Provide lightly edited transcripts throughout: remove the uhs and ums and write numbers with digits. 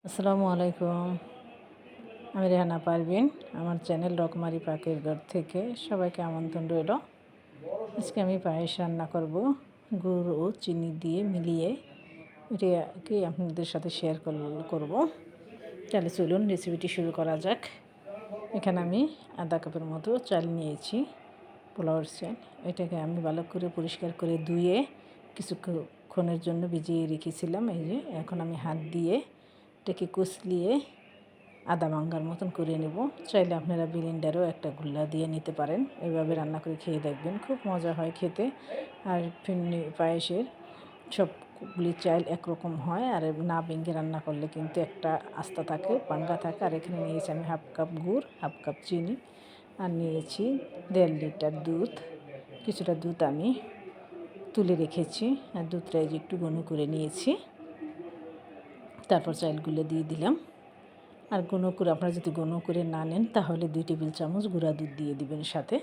আসসালামু আলাইকুম। আমি রেহানা পারভিন। আমার চ্যানেল রকমারি পাকের ঘর থেকে সবাইকে আমন্ত্রণ রইল। আজকে আমি পায়েস রান্না করব গুড় ও চিনি দিয়ে মিলিয়ে। এটাকে আপনাদের সাথে শেয়ার করব। তাহলে চলুন রেসিপিটি শুরু করা যাক। এখানে আমি আধা কাপের মতো চাল নিয়েছি, পোলাওয়ের চাল। এটাকে আমি ভালো করে পরিষ্কার করে ধুয়ে কিছুক্ষণের জন্য ভিজিয়ে রেখেছিলাম। এই যে এখন আমি হাত দিয়ে এটাকে কুচলিয়ে আদা ভাঙ্গার মতন করে নেব। চাইলে আপনারা ব্লেন্ডারও একটা গুল্লা দিয়ে নিতে পারেন। এভাবে রান্না করে খেয়ে দেখবেন, খুব মজা হয় খেতে। আর ফিরনি পায়েসের সবগুলি চাল একরকম হয়, আর না ভেঙে রান্না করলে কিন্তু একটা আস্তা থাকে, ভাঙ্গা থাকে। আর এখানে নিয়েছি আমি হাফ কাপ গুড়, হাফ কাপ চিনি, আর নিয়েছি 1.5 লিটার দুধ। কিছুটা দুধ আমি তুলে রেখেছি, আর দুধটা একটু ঘন করে নিয়েছি। তারপর চালগুলো দিয়ে দিলাম। আর ঘন করে আপনারা যদি ঘন করে না নেন তাহলে 2 টেবিল চামচ গুঁড়া দুধ দিয়ে দিবেন সাথে।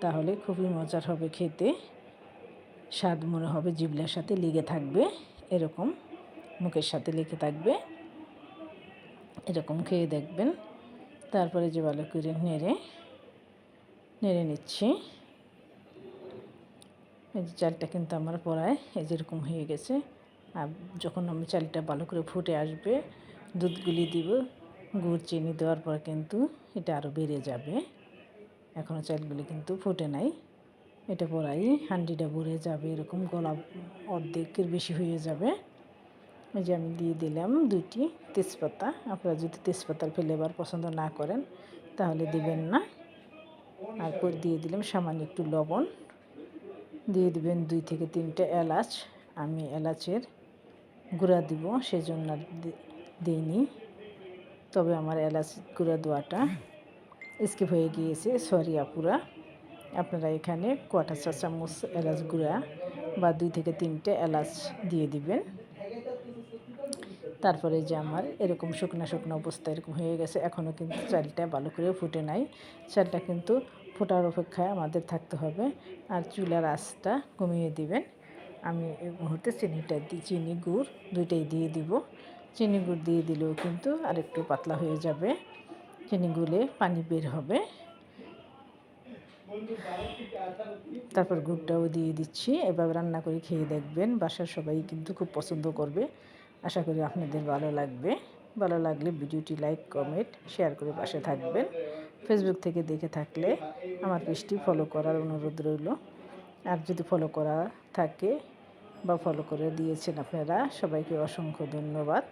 তাহলে খুবই মজার হবে খেতে, স্বাদ মনে হবে জিভলার সাথে লেগে থাকবে, এরকম মুখের সাথে লেগে থাকবে, এরকম খেয়ে দেখবেন। তারপরে যে ভালো করে নেড়ে নিচ্ছি। এই যে চালটা কিন্তু আমার প্রায় যেরকম হয়ে গেছে। আর যখন আমি চালটা ভালো করে ফুটে আসবে, দুধগুলি দিব। গুড় চিনি দেওয়ার পর কিন্তু এটা আরও বেড়ে যাবে। এখনও চালগুলি কিন্তু ফুটে নাই। এটা পরাই হাঁডিটা ভরে যাবে, এরকম গলা অর্ধেকের বেশি হয়ে যাবে। এই যে আমি দিয়ে দিলাম 2টি তেজপাতা। আপনারা যদি তেজপাতার ফ্লেভার পছন্দ না করেন তাহলে দিবেন না। তারপর দিয়ে দিলাম সামান্য একটু লবণ। দিয়ে দিবেন 2 থেকে 3টে এলাচ। আমি এলাচের গুঁড়া দিব, সেজন্য আর দিইনি। তবে আমার এলাচ গুঁড়া দেওয়াটা স্কিপ হয়ে গিয়েছে, সরি আপুরা। আপনারা এখানে 1/4 চা চামচ এলাচ গুঁড়া বা 2 থেকে 3টে এলাচ দিয়ে দিবেন। তারপরে যে আমার এরকম শুকনো অবস্থা এরকম হয়ে গেছে। এখনও কিন্তু চালটা ভালো করে ফুটে নাই। চালটা কিন্তু ফোটার অপেক্ষায় আমাদের থাকতে হবে। আর চুলার আঁচটা কমিয়ে দিবেন। আমি এই মুহূর্তে চিনি গুড় দুইটাই দিয়ে দিব। চিনি গুড় দিয়ে দিলেও কিন্তু আরেকটু পাতলা হয়ে যাবে, চিনি গুলে পানি বের হবে। তারপর গুড়টাও দিয়ে দিচ্ছি। এভাবে রান্না করে খেয়ে দেখবেন, বাসার সবাই কিন্তু খুব পছন্দ করবে। আশা করি আপনাদের ভালো লাগবে। ভালো লাগলে ভিডিওটি লাইক, কমেন্ট, শেয়ার করে পাশে থাকবেন। ফেসবুক থেকে দেখে থাকলে আমার পেজটি ফলো করার অনুরোধ রইল। আর যদি ফলো করা থাকে বা ফলো করে দিয়েছেন আপনারা, সবাইকে অসংখ্য ধন্যবাদ।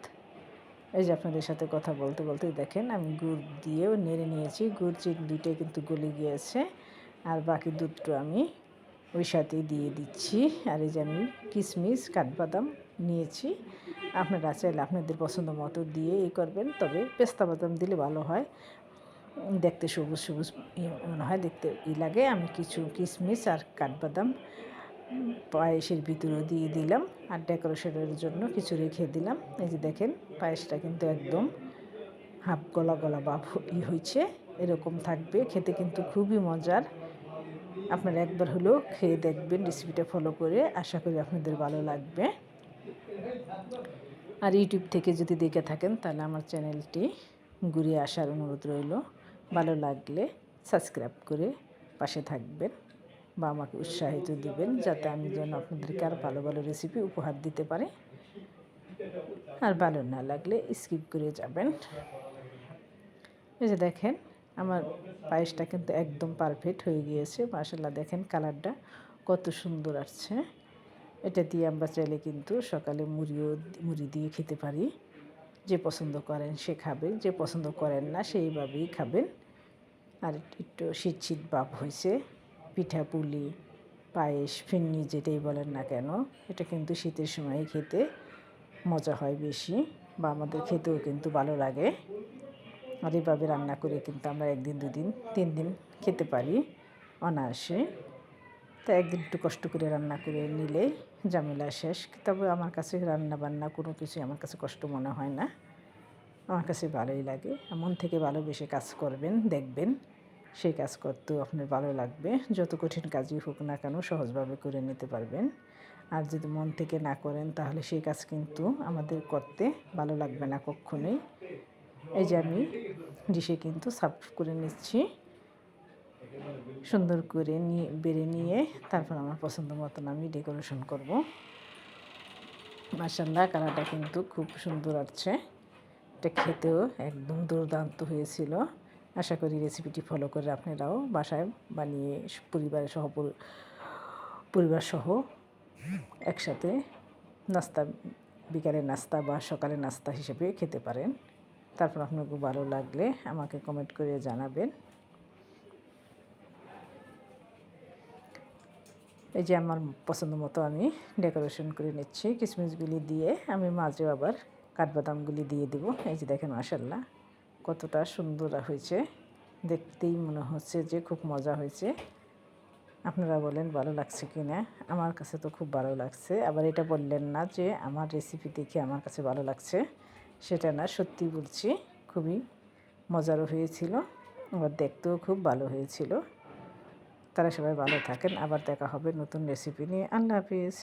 এই যে আপনাদের সাথে কথা বলতে বলতে দেখেন আমি গুড় দিয়েও নেড়ে নিয়েছি। গুড় চিনি দুইটাই কিন্তু গলে গিয়েছে। আর বাকি দুধটা আমি ওই সাথেই দিয়ে দিচ্ছি। আর এই যে আমি কিশমিশ, কাঠবাদাম নিয়েছি। আপনারা চাইলে আপনাদের পছন্দ মতো দিয়ে করবেন, তবে পেস্তা বাদাম দিলে ভালো হয়, দেখতে সবুজ সবুজ মনে হয়, দেখতে লাগে। আমি কিছু কিশমিশ আর কাঠবাদাম পায়েসের ভিতরেও দিয়ে দিলাম, আর ডেকোরেশনের জন্য কিছু রেখে দিলাম। এই যে দেখেন পায়েসটা কিন্তু একদম হাফ গলা গলা বা হয়েছে, এরকম থাকবে। খেতে কিন্তু খুবই মজার। আপনারা একবার হলেও খেয়ে দেখবেন রেসিপিটা ফলো করে। আশা করি আপনাদের ভালো লাগবে। আর ইউটিউব থেকে যদি দেখে থাকেন তাহলে আমার চ্যানেলটি ঘুরিয়ে আসার অনুরোধ রইল। ভালো লাগলে সাবস্ক্রাইব করে পাশে থাকবেন বা আমাকে উৎসাহিত দিবেন, যাতে আমি যেন আপনাদেরকে আর ভালো ভালো রেসিপি উপহার দিতে পারি। আর ভালো না লাগলে স্কিপ করে যাবেন। এই যে দেখেন আমার পায়েসটা কিন্তু একদম পারফেক্ট হয়ে গিয়েছে। মাশাআল্লাহ, দেখেন কালারটা কত সুন্দর আসছে। এটা দিয়ে আমরা চাইলে কিন্তু সকালে মুড়ি দিয়ে খেতে পারি। যে পছন্দ করেন সে খাবেন, যে পছন্দ করেন না সেইভাবেই খাবেন। আর একটু শীত শীত ভাব হয়েছে। পিঠা পুলি, পায়েস, ফিরনি যেটাই বলেন না কেন, এটা কিন্তু শীতের সময় খেতে মজা হয় বেশি, বা আমাদের খেতেও কিন্তু ভালো লাগে। আর এইভাবে রান্না করে কিন্তু আমরা 1 দিন 2 দিন 3 দিন খেতে পারি অনায়াসে। তো একদিন একটু কষ্ট করে রান্না করে নিলে ঝামেলা শেষ। তবে আমার কাছে রান্না বান্না কোনো কিছুই আমার কাছে কষ্ট মনে হয় না, আমার কাছে ভালোই লাগে। মন থেকে ভালোবেসে কাজ করবেন, দেখবেন সেই কাজ করতেও আপনার ভালো লাগবে। যত কঠিন কাজই হোক না কেন সহজভাবে করে নিতে পারবেন। আর যদি মন থেকে না করেন তাহলে সেই কাজ কিন্তু আমাদের করতে ভালো লাগবে না কখনোই। এই যে আমি ডিশে কিন্তু সার্ভ করে নিচ্ছি, সুন্দর করে বেড়ে নিয়ে তারপর আমার পছন্দ মতন আমি ডেকোরেশন করব। মাশাআল্লাহ কালারটা কিন্তু খুব সুন্দর আসছে, এটা খেতেও একদম দুর্দান্ত হয়েছিল। আশা করি রেসিপিটি ফলো করে আপনারাও বাসায় বানিয়ে পরিবার সহ একসাথে নাস্তা, বিকালের নাস্তা বা সকালের নাস্তা হিসেবে খেতে পারেন। তারপর আপনাকে ভালো লাগলে আমাকে কমেন্ট করে জানাবেন। এই যে আমার পছন্দ মতো আমি ডেকোরেশন করে নিচ্ছি, কিশমিশগুলি দিয়ে আমি মাঝেও আবার কাঠবাদামগুলি দিয়ে দেবো। এই যে দেখেন মাশাআল্লাহ কতটা সুন্দর হয়েছে, দেখতেই মনে হচ্ছে যে খুব মজা হয়েছে। আপনারা বলেন ভালো লাগছে কি না? আমার কাছে তো খুব ভালো লাগছে। আবার এটা বললেন না যে আমার রেসিপি দেখে আমার কাছে ভালো লাগছে, সেটা না, সত্যি বলছি খুবই মজারও হয়েছিল, আবার দেখতেও খুব ভালো হয়েছিল। তারা সবাই ভালো থাকেন, আবার দেখা হবে নতুন রেসিপি নিয়ে। আল্লাহ হাফিজ।